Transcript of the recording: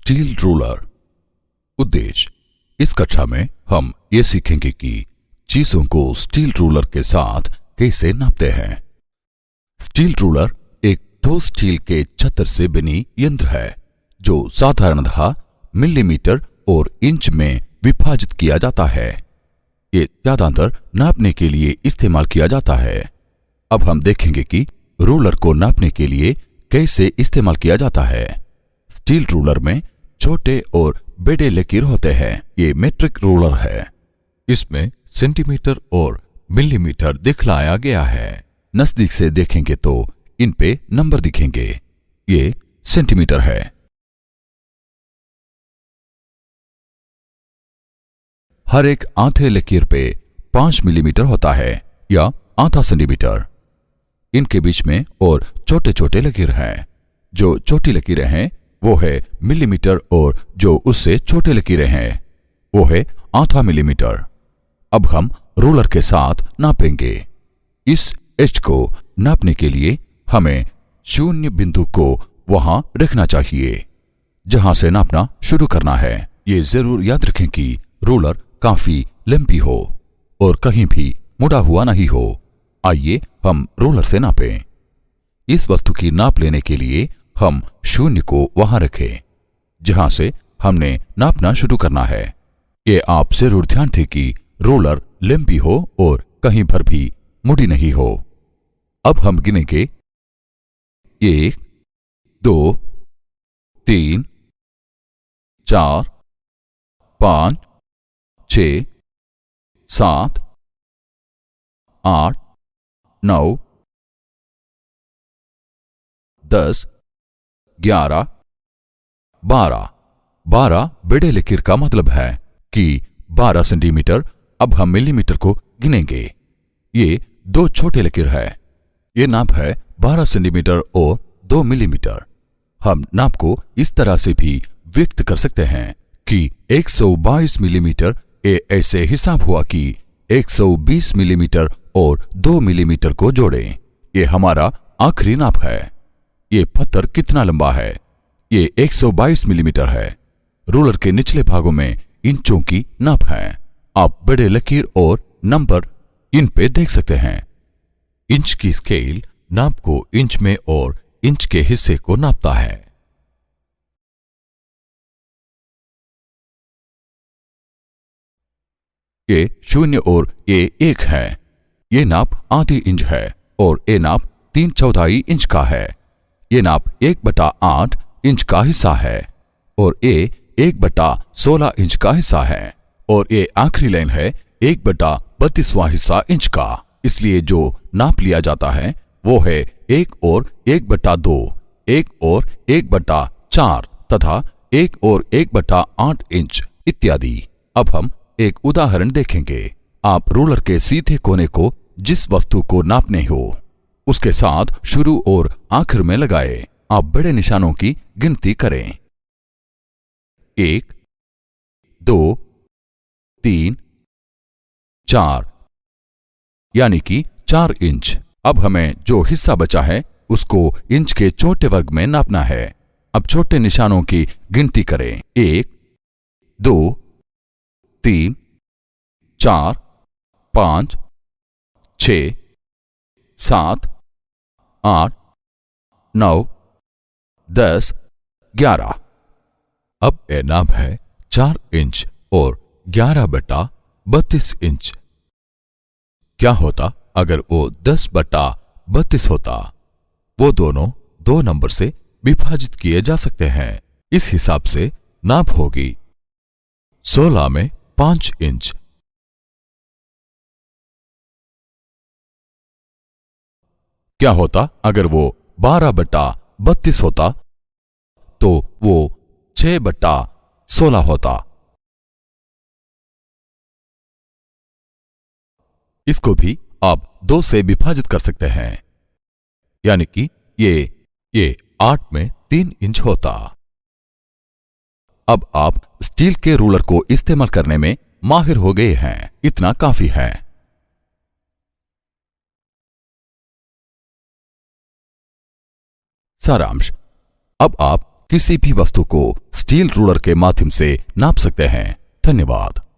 Steel ruler. उद्देश्य: इस कक्षा में हम ये सीखेंगे कि चीजों को स्टील रूलर के साथ कैसे नापते हैं। स्टील रूलर एक ठोस स्टील के छतर से बनी यंत्र है जो साधारणतः मिलीमीटर और इंच में विभाजित किया जाता है। ये ज्यादातर नापने के लिए इस्तेमाल किया जाता है। अब हम देखेंगे कि रूलर को नापने के लिए कैसे इस्तेमाल किया जाता है। स्टील रूलर में छोटे और बड़े लकीर होते हैं। ये मेट्रिक रूलर है। इसमें सेंटीमीटर और मिलीमीटर दिखलाया गया है। नजदीक से देखेंगे तो इन पे नंबर दिखेंगे। ये सेंटीमीटर है। हर एक आधे लकीर पे 5 मिलीमीटर होता है या आधा सेंटीमीटर। इनके बीच में और छोटे छोटे लकीर हैं। जो छोटी लकीरें हैं वो है मिलीमीटर और जो उससे छोटे लकीरें हैं वो है आधा मिलीमीटर। अब हम रूलर के साथ नापेंगे। इस एच को नापने के लिए हमें शून्य बिंदु को वहां रखना चाहिए जहां से नापना शुरू करना है। ये जरूर याद रखें कि रूलर काफी लंबी हो और कहीं भी मुड़ा हुआ नहीं हो। आइए हम रूलर से नापें। इस वस्तु की नाप लेने के लिए हम शून्य को वहां रखें जहां से हमने नापना शुरू करना है। ये आप जरूर ध्यान दें कि रूलर लंबी हो और कहीं पर भी मुड़ी नहीं हो। अब हम गिनेंगे 1, 2, 3, 4, 5, 6, 7, 8, 9, 10, 11, 12। 12 बड़े लकीर का मतलब है कि 12 सेंटीमीटर। अब हम मिलीमीटर को गिनेंगे। ये 2 छोटे लकीर है। ये नाप है 12 सेंटीमीटर और 2 मिलीमीटर। हम नाप को इस तरह से भी व्यक्त कर सकते हैं कि 122 मिलीमीटर। ये ऐसे हिसाब हुआ कि 120 मिलीमीटर और 2 मिलीमीटर को जोड़ें। ये हमारा आखिरी नाप है। ये पत्थर कितना लंबा है? ये 122 मिलीमीटर है। रूलर के निचले भागों में इंचों की नाप है। आप बड़े लकीर और नंबर इन पे देख सकते हैं। इंच की स्केल नाप को इंच में और इंच के हिस्से को नापता है। ये 0 और ये 1 है। ये नाप आधी इंच है और ये नाप 3/4 इंच का है। ये नाप 1/8 इंच का हिस्सा है और ये 1/16 इंच का हिस्सा है और ये आखिरी लाइन है 1/32वां हिस्सा इंच का। इसलिए जो नाप लिया जाता है वो है 1 और 1/2, 1 और 1/4 तथा 1 और 1/8 इंच इत्यादि। अब हम एक उदाहरण देखेंगे। आप रूलर के सीधे कोने को जिस वस्तु को नापने हो उसके साथ शुरू और आखिर में लगाए। आप बड़े निशानों की गिनती करें। 1, 2, 3, 4 यानी कि 4 इंच। अब हमें जो हिस्सा बचा है उसको इंच के छोटे वर्ग में नापना है। अब छोटे निशानों की गिनती करें। 1, 2, 3, 4, 5, 6, 7, 8, 9, 10, 11। अब ये नाप है 4 इंच और 11/32 इंच। क्या होता अगर वो 10/32 होता? वो दोनों 2 नंबर से विभाजित किए जा सकते हैं। इस हिसाब से नाप होगी 16 में 5 इंच। क्या होता अगर वो 12/32 होता? तो वो 6/16 होता। इसको भी आप 2 से विभाजित कर सकते हैं यानी कि ये 8 में 3 इंच होता। अब आप स्टील के रूलर को इस्तेमाल करने में माहिर हो गए हैं। इतना काफी है। सारांश। अब आप किसी भी वस्तु को स्टील रूलर के माध्यम से नाप सकते हैं। धन्यवाद।